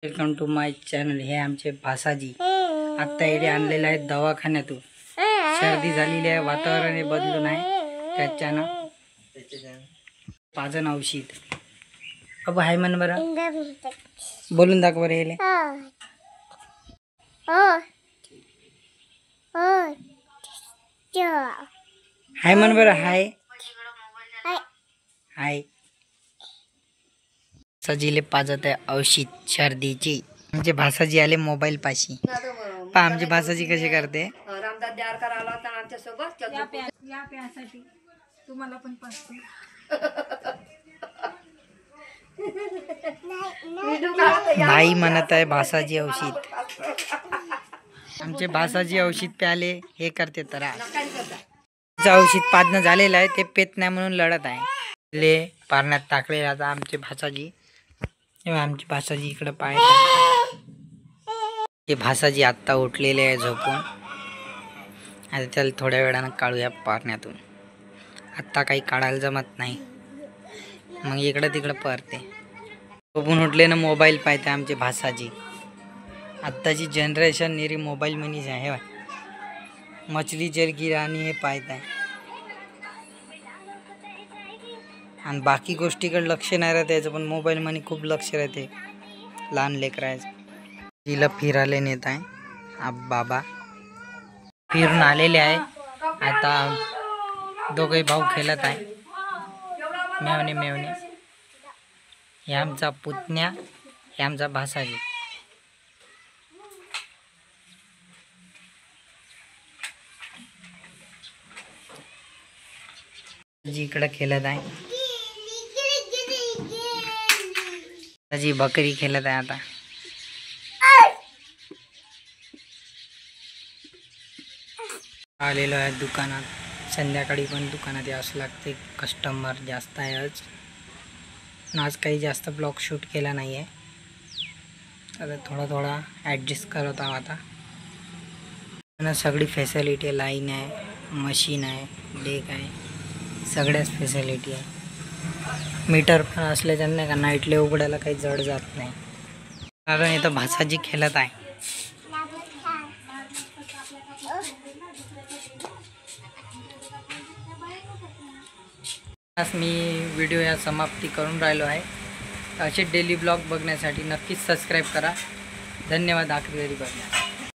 Welcome to my channel. हे आमचे भासाजी आत्ता इथे आणलेले आहेत दवाखान्यातून। सर्दी झालेली आहे, वातावरण बदलून आहे, त्याच्यानं पाजन औषध अब हाय मन बरं बोलून दाखव बरं हेले हाय मन बरं हाय हाय सजीले पाजत आहे औषध सर्दीची। आमचे भासाजी आले मोबाईल पाशी, पा आमची भासाजी कशी करते। रामदास द्यारकर आला होता आमच्या सोबत या प्यासाठी तुम्हाला पण पाजतो। भाई म्हणत आहे भासाजी औषध। आमचे भासाजी औषध प्याले हे करते तर औषध पाजणं झालेलं आहे, ते पेत नाही म्हणून लढत आहे। ले पारण्यात टाकलेला आता आमचे भासाजी। आमची भासाजी इकडे पाहत ते भासाजी आत्ता उठलेले आहे झोपून। आता त्याला थोड्या वेळानं काढूया पारण्यातून, आत्ता काही काढायला जमत नाही, मग इकडं तिकडं पळते। झोपून उठले ना मोबाईल पाहते आमचे भासाजी। आत्ताची जनरेशन निरी मोबाईल मनीच आहे। मछली जरगी राणी हे पाहत आहे आणि बाकी गोष्टीकडे लक्ष नाही राहते त्याचं, पण मोबाईल मध्ये खूप लक्ष राहते लहान लेकराचं। तिला फिरायला नेत आहे बाबा, फिरून आलेले आहे। आता दोघे भाऊ खेळत आहे मेवणे मेवणे। हे आमचा पुतण्या, हे आमचा भासाजी। जी इकडे खेळत आहे जी बकरी खेळत आहे। आता आलेलो आहे दुकानात, संध्याकाळी पण दुकानात यावं लागते, कस्टमर जास्त आहे आज। आज काही जास्त ब्लॉग शूट केला नाही आहे, आता थोडा थोडा ॲडजस्ट करत आहोत। आता सगळी फॅसिलिटी लाईन आहे, मशीन आहे, डेक आहे, सगळ्याच फॅसिलिटी आहे। मीटर पण असल्याच्यानं नाही का नाईटले उघडायला काही जड जात नाही, कारण इथं भासाजी खेळत आहे। आज मी व्हिडिओ या समाप्ती करून राहिलो आहे। असे डेली ब्लॉग बघण्यासाठी नक्कीच सबस्क्राईब करा। धन्यवाद आखरी बघण्यासाठी।